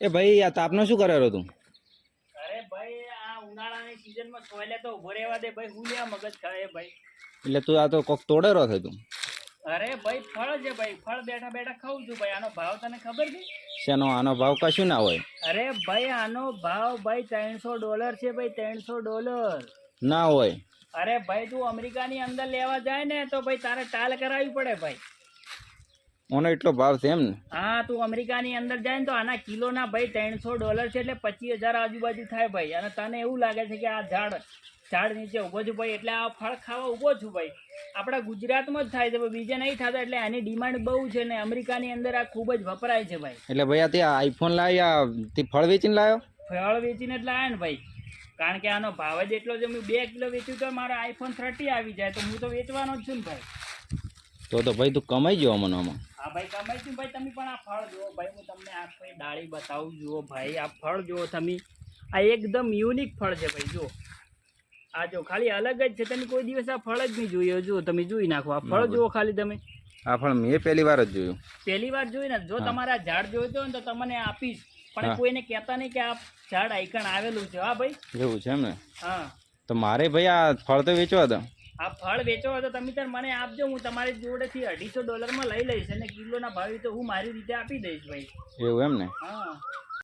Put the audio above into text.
એ ભાઈ આ તાપનો શું કરેલો તું? અરે ભાઈ આ ઉનાળાની સીઝનમાં સોયલે તો ઉભો રહેવા દે ભાઈ, હું લ્યા મગજ ખાય ભાઈ. એટલે તું આ તો કોક તોડેરો છે તું. અરે ભાઈ ફળ છે ભાઈ, ફળ બેઠા બેઠા ખાઉં છું ભાઈ. આનો ભાવ તને ખબર છે? શેનો આનો ભાવ કશું ના હોય. અરે ભાઈ આનો ભાવ ભાઈ $300 છે ભાઈ, $300. ના હોય. અરે ભાઈ તું અમેરિકાની અંદર લેવા જાય ને તો ભાઈ તારે ટાલ કરાવવી પડે ભાઈ. ઓનો એટલો ભાવ છે એમ ને? હા તું અમેરિકાની અંદર જાય ને તો આના કિલોના ભાઈ $300 છે, એટલે 25,000 આજુબાજુ થાય ભાઈ. અને તને એવું લાગે છે કે આ ઝાડ નીચે ઊભો છું ભાઈ એટલે આ ફળ ખાવા ઊભો છું ભાઈ. આપણા ગુજરાતમાં જ થાય છે ભાઈ, બીજે નહીં થતા, એટલે આની ડિમાન્ડ બહુ છે ને અમેરિકાની અંદર આ ખૂબ જ વપરાય છે ભાઈ. એટલે ભાઈ આ તે આઈફોન લાવ્યા તે ફળ વેચીને લાવ્યો? ફળ વેચીને જ લાવ્યા ને ભાઈ, કારણ કે આનો ભાવ જ એટલો છે. હું 2 કિલો વેચ્યું તો મારો iPhone 30 આવી જાય, તો હું તો વેચવાનો જ છું ને ભાઈ. તો ભાઈ તું કમાઈ ગયો મને આમાં. હા ભાઈ કમાઈ છું ભાઈ. તમે પણ આ ફળ જુઓ ભાઈ, હું તમને આ કોઈ ડાળી બતાવું. જુઓ ભાઈ આ ફળ જુઓ તમે, આ એકદમ યુનિક ફળ છે ભાઈ. જુઓ આ જો ખાલી અલગ જ છે, તમે કોઈ દિવસ આ ફળ જ નહીં જોયો. જુઓ તમે જોઈ નાખો આ ફળ જુઓ ખાલી તમે. આ ફળ મેં પહેલી વાર જ જોયું. પહેલી વાર જોયું ને? જો તમારે આ ઝાડ જોઈતો હોય ને તો તમને આપીશ, પણ કોઈને કહેતા નહીં કે આ ઝાડ આઈકણ આવેલું છે. હા ભાઈ એવું છે એમ ને? હા તો મારે ભાઈ આ ફળ તો વેચવા હતા. આ ફળ વેચો હોય તો તમે તાર મને આપજો, હું તમારી જોડેથી $250 લઈ લઈશ, અને કિલોના ભાવે તો હું મારી રીતે આપી દઈશ ભાઈ. એવું એમ ને? હા